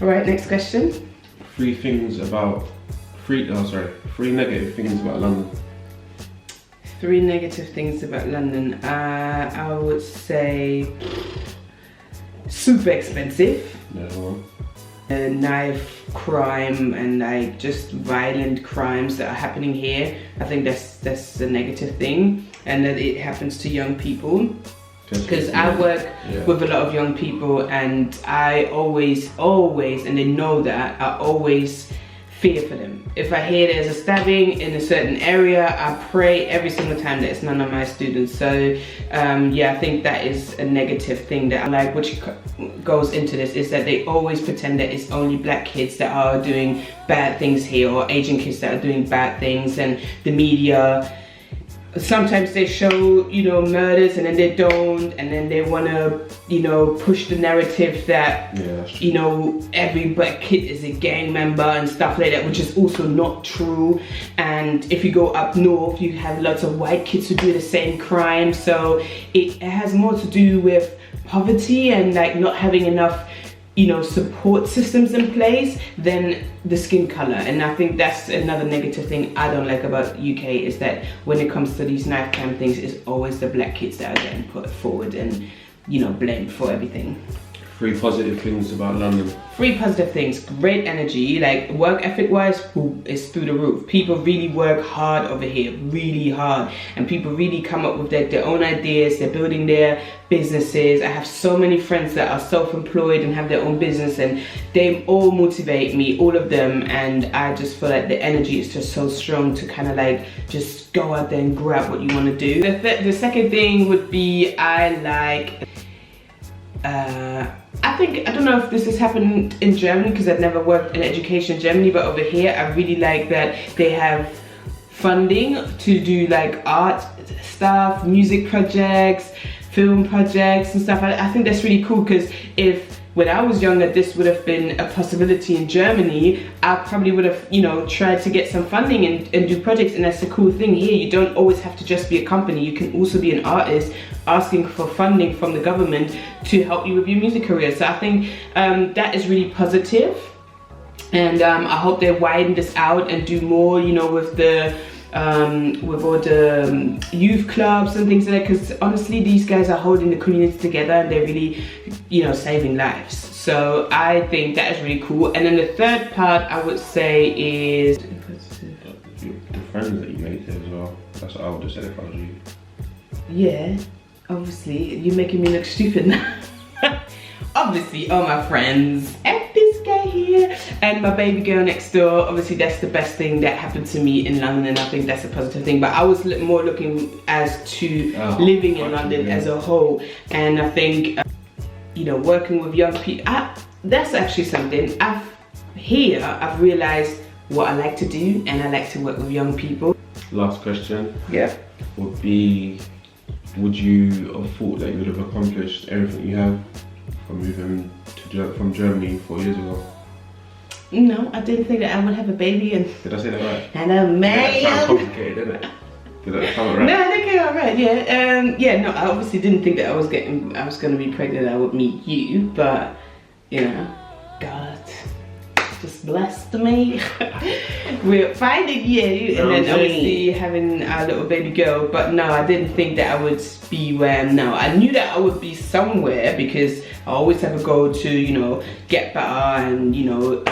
All right, next question. Three negative things about London. 3 negative things about London. I would say super expensive. No. Knife crime and like just violent crimes that are happening here. I think that's a negative thing, and that it happens to young people. Because I work with a lot of young people, and I always, and they know that, I always fear for them. If I hear there's a stabbing in a certain area, I pray every single time that it's none of my students. So yeah, I think that is a negative thing that I like, which goes into this, is that they always pretend that it's only black kids that are doing bad things here, or Asian kids that are doing bad things, and the media, sometimes they show, you know, murders and then they don't, and then they want to, you know, push the narrative that, you know, every black kid is a gang member and stuff like that, which is also not true. And if you go up north, you have lots of white kids who do the same crime. So it has more to do with poverty and like not having enough, you know, support systems in place than the skin color. And I think that's another negative thing I don't like about UK, is that when it comes to these knife crime things, it's always the black kids that are getting put forward and, you know, blamed for everything. 3 positive things about London. 3 positive things. Great energy, like work ethic wise, it's through the roof. People really work hard over here, really hard, and people really come up with their own ideas. They're building their businesses. I have so many friends that are self-employed and have their own business, and they all motivate me, all of them, and I just feel like the energy is just so strong to kind of like just go out there and grab what you want to do. The second thing would be, I like I don't know if this has happened in Germany, because I've never worked in education in Germany, but over here I really like that they have funding to do like art stuff, music projects, film projects and stuff. I think that's really cool, because when I was younger, this would have been a possibility in Germany, I probably would have, you know, tried to get some funding and do projects. And that's the cool thing here. You don't always have to just be a company. You can also be an artist asking for funding from the government to help you with your music career. So I think that is really positive. And I hope they widen this out and do more, you know, with all the youth clubs and things like that, because honestly these guys are holding the community together and they're really, you know, saving lives. So I think that is really cool. And then the third part I would say is the friends that you made there as well. That's what I would have said if I was you. Yeah, obviously you're making me look stupid now. Obviously all my friends and this guy here and my baby girl next door, obviously that's the best thing that happened to me in London, and I think that's a positive thing. But I was more looking as to living in London as a whole, and I think you know, working with young people, that's actually something I've realized what I like to do, and I like to work with young people. Last question would be, would you have thought that you would have accomplished everything you have from moving from Germany 4 years ago? No, I didn't think that I would have a baby and... Did I say that right? And a man. That sounds complicated, didn't it? Did that come out right? No, that came out right, yeah. Yeah, no, I obviously didn't think that I was going to be pregnant, I would meet you, but, you know, God just blessed me. We're finding you, and then obviously having our little baby girl. But no, I didn't think that I would be where I am now. I knew that I would be somewhere, because I always have a goal to, you know, get better and, you know,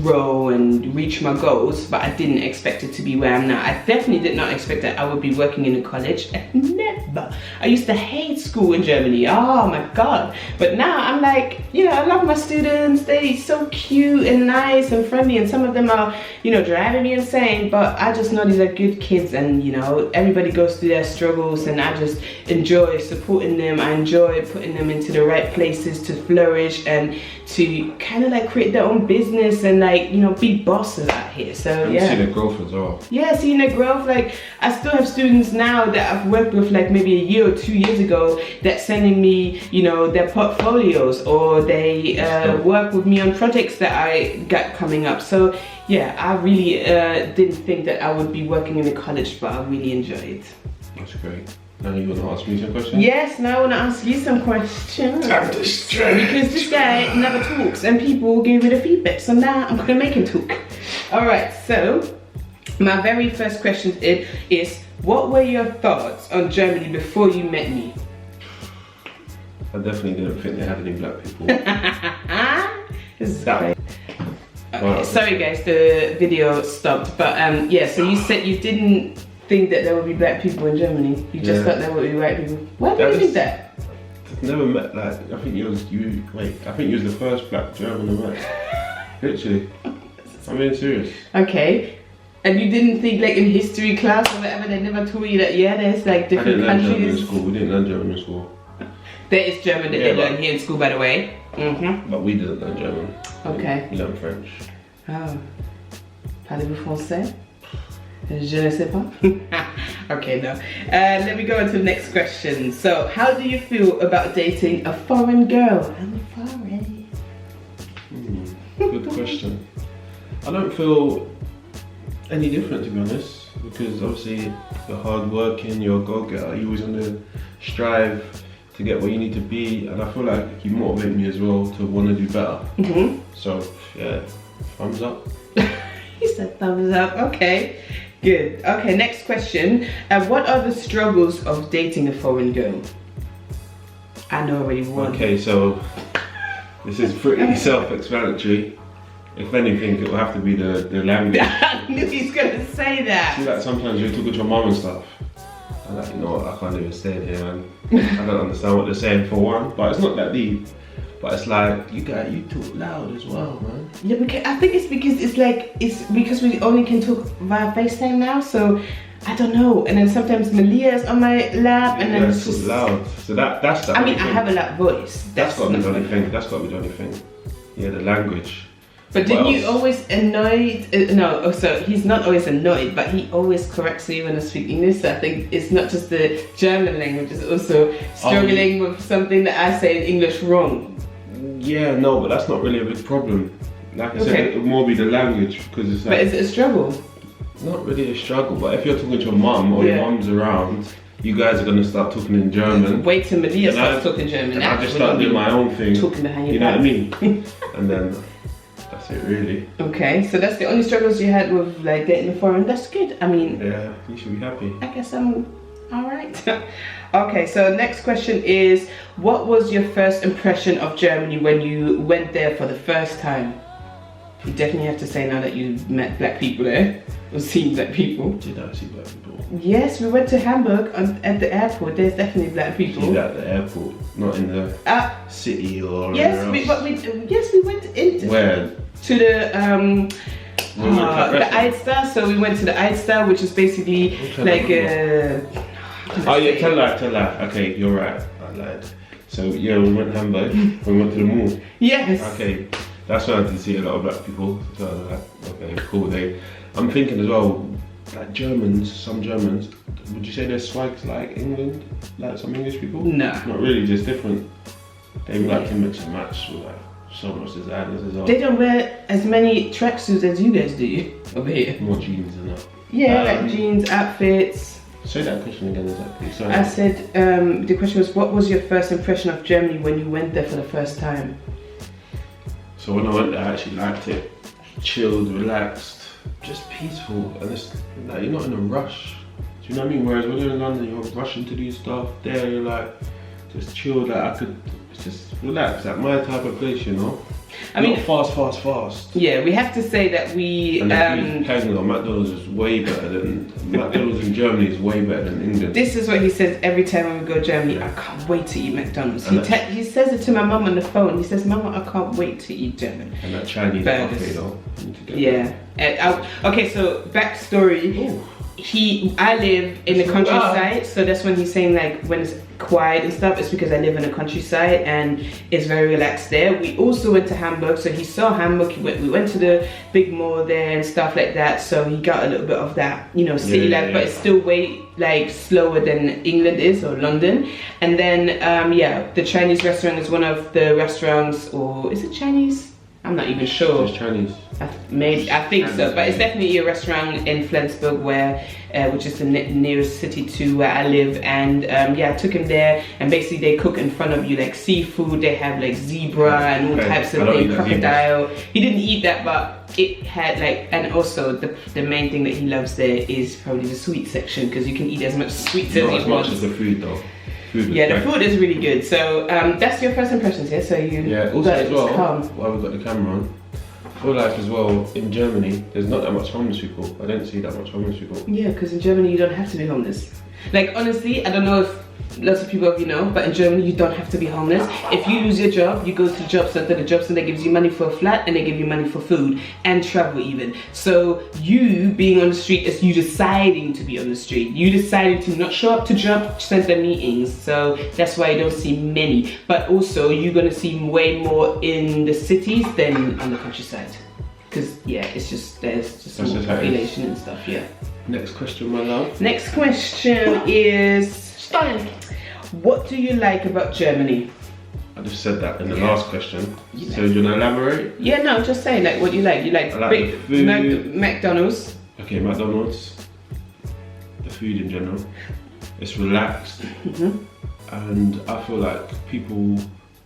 grow and reach my goals, but I didn't expect it to be where I am now. I definitely did not expect that I would be working in a college. Never. I used to hate school in Germany. Oh my God. But now I'm like, you know, I love my students. They're so cute and nice and friendly, and some of them are, you know, driving me insane, but I just know these are good kids, and, you know, everybody goes through their struggles, and I just enjoy supporting them. I enjoy putting them into the right places to flourish and to kind of like create their own business and, like, you know, be bosses out here. So yeah, see the growth as well. Yeah, seeing the growth. Like, I still have students now that I've worked with like maybe a year or 2 years ago that sending me, you know, their portfolios, or they work with me on projects that I got coming up. So yeah, I really didn't think that I would be working in a college, but I really enjoyed it. That's great. Now you want to ask me some questions? Yes, now I want to ask you some questions. I'm distressed. Because this guy never talks and people give me the feedback, so now I'm going to make him talk. Alright, so my very first question is, what were your thoughts on Germany before you met me? I definitely didn't think they had any black people. This is great. Okay, sorry guys, the video stopped, but yeah, so you said you didn't think that there would be black people in Germany. You just thought there would be white people. Why did you think that? Never met, like, I think you was the first black German I met. Literally. I'm being serious. Okay. And you didn't think, like, in history class or whatever, they never told you that, yeah, there's like different countries? German in school. We didn't learn German in school. There is German that they learn here in school, by the way. But we didn't learn German. Okay. We learned French. Oh. Parlez-vous français? Je ne sais pas. Okay, no. Let me go on to the next question. So, how do you feel about dating a foreign girl? I'm foreign. Good question. I don't feel any different, to be honest, because obviously you're hard working, you're a go-getter, you always want to strive to get where you need to be, and I feel like you motivate me as well to want to do better. So yeah, thumbs up. He said thumbs up. Okay, good. Okay, next question. What are the struggles of dating a foreign girl? I know already one. Okay, so this is pretty self-explanatory. If anything, it will have to be the language. I knew he's gonna say that. See, like sometimes you're talking to your mom and stuff. I'm like, you know what, I can't even stay in here, man. I don't understand what they're saying for one, but it's not that deep. But it's like, you talk loud as well, man. Yeah, because I think it's because we only can talk via FaceTime now, so I don't know. And then sometimes Malia's on my lap, and then it's just loud. So that's the. I mean, I have a loud voice. That's got to be the only thing. That's got to be the only thing. Yeah, the language. But didn't you always annoyed? No, so he's not always annoyed, but he always corrects me when I speak English. So I think it's not just the German language, it's also struggling with something that I say in English wrong. Yeah, no, but that's not really a big problem. Like I said, it would more be the language, because it's like... But is it a struggle? Not really a struggle, but if you're talking to your mum or your mum's around, you guys are going to start talking in German. Wait till Malia starts talking German. And I just start doing my own thing. Talking behind your back. You know what I mean? And then... that's it, really. Okay, so that's the only struggles you had with like dating a foreign. That's good. I mean, yeah, you should be happy. I guess I'm all right. Okay, so next question is, what was your first impression of Germany when you went there for the first time? You definitely have to say now that you met black people there, or seen black people. Did I see black people? Yes, we went to Hamburg at the airport. There's definitely black people. See that at the airport, not in the city or yes, we went into where. To the Eidster. So we went to the Eidster, which is basically like oh yeah, tell that. Okay, you're right, I lied. So yeah, we went to Hamburg, we went to the mall. Yes. Okay, that's where I did see a lot of black people. So I was like, okay, cool. I'm thinking as well, like some Germans, would you say their swag's like England, like some English people? No. Not really, just different. They like to mix and match with like so much designers as well. They don't wear as many tracksuits as you guys do over here. More jeans than that. Yeah, like jeans, outfits. Say that question again, exactly. Sorry. I said, the question was, what was your first impression of Germany when you went there for the first time? So when I went there, I actually liked it. Chilled, relaxed, just peaceful, and it's like you're not in a rush. Do you know what I mean? Whereas when you're in London, you're rushing to do stuff. There, you're like just chilled. Like I could just relax. Like my type of place, you know. I mean, not fast. Yeah, we have to say that we. And McDonald's is way better than McDonald's in Germany is way better than England. This is what he says every time when we go to Germany. I can't wait to eat McDonald's. He says it to my mum on the phone. He says, "Mama, I can't wait to eat German." And that Chinese buffet though. Yeah. Okay, so backstory. Ooh. I live in the countryside, so that's when he's saying like when it's quiet and stuff, it's because I live in the countryside and it's very relaxed there. We also went to Hamburg, so he saw Hamburg, we went to the big mall there and stuff like that, so he got a little bit of that, you know, city life, but it's still way like slower than England is or London. And then yeah, the Chinese restaurant is one of the restaurants, or is it Chinese? I'm not even sure. Just Chinese. I think so, but it's definitely a restaurant in Flensburg, which is the nearest city to where I live. And yeah, I took him there, and basically they cook in front of you like seafood. They have like zebra and all types of things, crocodile. He didn't eat that, but it had like, and also the main thing that he loves there is probably the sweet section, because you can eat as much sweets as you want. Not as much as the food though. Yeah, the food is really good. So that's your first impressions, yeah? So you also as well, while we've got the camera on, I feel like as well in Germany there's not that much homeless people. I don't see that much homeless people. Yeah, because in Germany you don't have to be homeless. Like honestly, I don't know if lots of people of you know, but in Germany you don't have to be homeless. If you lose your job, you go to the job center gives you money for a flat, and they give you money for food and travel even. So you being on the street is you deciding to be on the street. You deciding to not show up to job center meetings. So that's why you don't see many. But also you're gonna see way more in the cities than on the countryside. Because yeah, it's just there's just more population and stuff, yeah. Next question, my love. Next question is what do you like about Germany? I just said that in the last question. So do you want to elaborate? Yeah, no, just say like what you like. You like, big McDonald's. Okay, McDonald's. The food in general. It's relaxed. And I feel like people,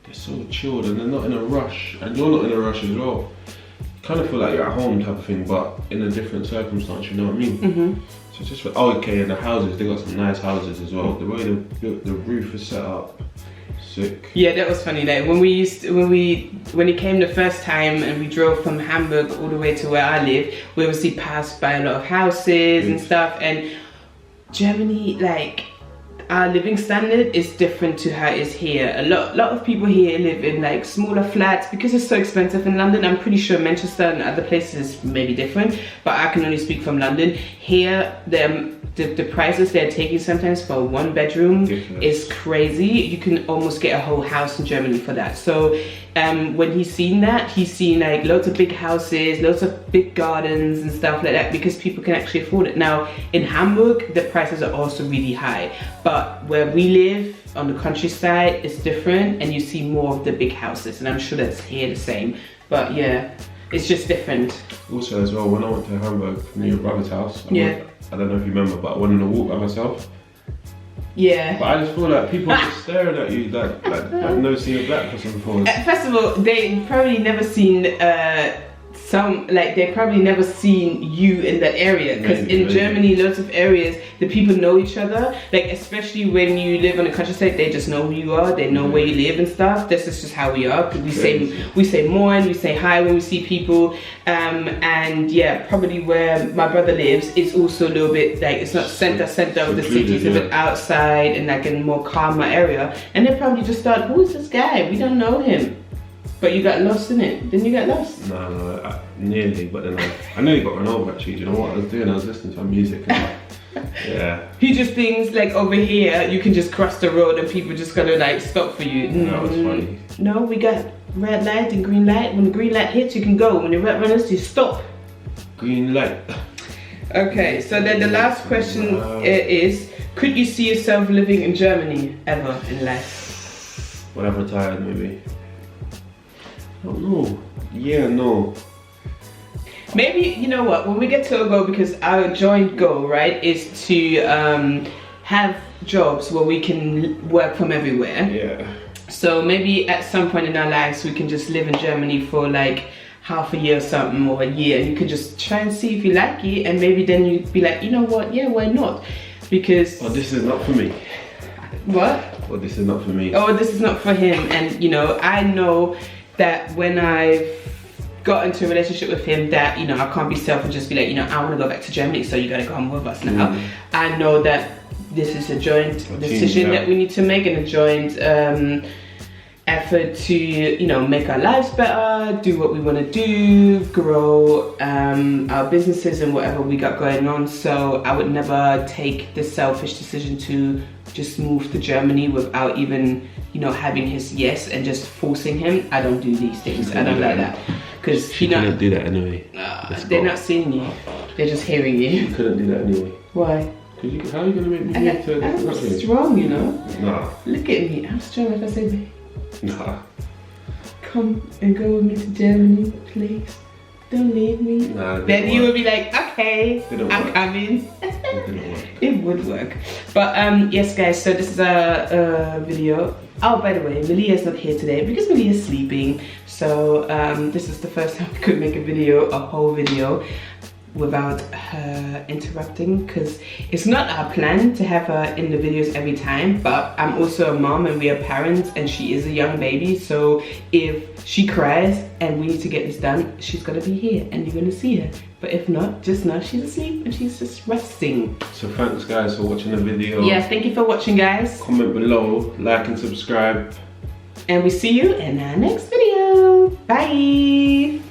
they're so chilled and they're not in a rush. And you're not in a rush as well. Kind of feel like you're at home type of thing, but in a different circumstance, you know what I mean? So just for, okay, and the houses, they got some nice houses as well. The way the roof is set up, sick. Yeah, that was funny. Like when he came the first time and we drove from Hamburg all the way to where I live, we obviously passed by a lot of houses and stuff. And Germany, like, our living standard is different to how it is here. A lot of people here live in like smaller flats because it's so expensive in London. I'm pretty sure Manchester and other places may be different, but I can only speak from London. Here, the prices they're taking sometimes for a 1 bedroom is crazy. You can almost get a whole house in Germany for that. So when he's seen that, he's seen like loads of big houses, loads of big gardens and stuff like that, because people can actually afford it. Now in Hamburg, the prices are also really high, but where we live on the countryside, it's different, and you see more of the big houses, and I'm sure that's here the same. But yeah, it's just different. Also as well, when I went to Hamburg near your brother's house, I don't know if you remember, but I went on a walk by myself. Yeah. But I just feel like people are just staring at you like I've never seen a black person before. First of all, they've probably never seen they've probably never seen you in that area, because in Germany, lots of areas, the people know each other. Like especially when you live on the countryside, they just know who you are, they know where you live and stuff. This is just how we are. We say morn, we say hi when we see people. And yeah, probably where my brother lives, it's also a little bit like, it's not center of the city, it's a bit outside and like in a more calmer area. And they probably just thought, who is this guy? We don't know him. But you got lost in it. Didn't you get lost? No, nearly. But then I know you got run over actually. Do you know what I was doing? I was listening to music and yeah. He just thinks like over here you can just cross the road and people just gonna like stop for you. That was funny. No, we got red light and green light. When the green light hits, you can go. When the red runners, you stop. Green light. Okay, so then the last question is: could you see yourself living in Germany ever in life? When I'm retired, maybe. I don't know. Yeah, no. Maybe, you know what, when we get to a goal, because our joint goal, right, is to have jobs where we can work from everywhere. Yeah. So maybe at some point in our lives we can just live in Germany for like half a year or something, or a year, and you can just try and see if you like it, and maybe then you'd be like, you know what, yeah, why not? Because... Oh, this is not for me. What? Oh, this is not for me. Oh, this is not for him. And you know, I know that when I've got into a relationship with him, that, you know, I can't be selfish and just be like, you know, I want to go back to Germany, so you gotta come with us now. I know that this is a joint decision that we need to make, and a joint effort to, you know, make our lives better, do what we want to do, grow our businesses and whatever we got going on. So I would never take the selfish decision to just move to Germany without even, you know, having his yes and just forcing him. I don't do these things. I don't like that. Because you couldn't do that anyway. They're not seeing you. They're just hearing you. You couldn't do that anyway. Why? Because how are you gonna make me I'm strong, you know. Nah. Look at me. I'm strong if I say. Nah. come and go with me to Germany, please? Don't leave me. Nah, then you would be like, okay, I'm coming. It didn't work. It would work. But yes guys, so this is a video. Oh, by the way, Malia's not here today because Malia's sleeping. So this is the first time we could make a whole video, without her interrupting, because it's not our plan to have her in the videos every time. But I'm also a mom and we are parents, and she is a young baby, so if she cries and we need to get this done, she's gonna be here and you're gonna see her. But if not, just know she's asleep and she's just resting. So thanks guys for watching the video. Yeah, thank you for watching guys. Comment below, like and subscribe. And we see you in our next video. Bye.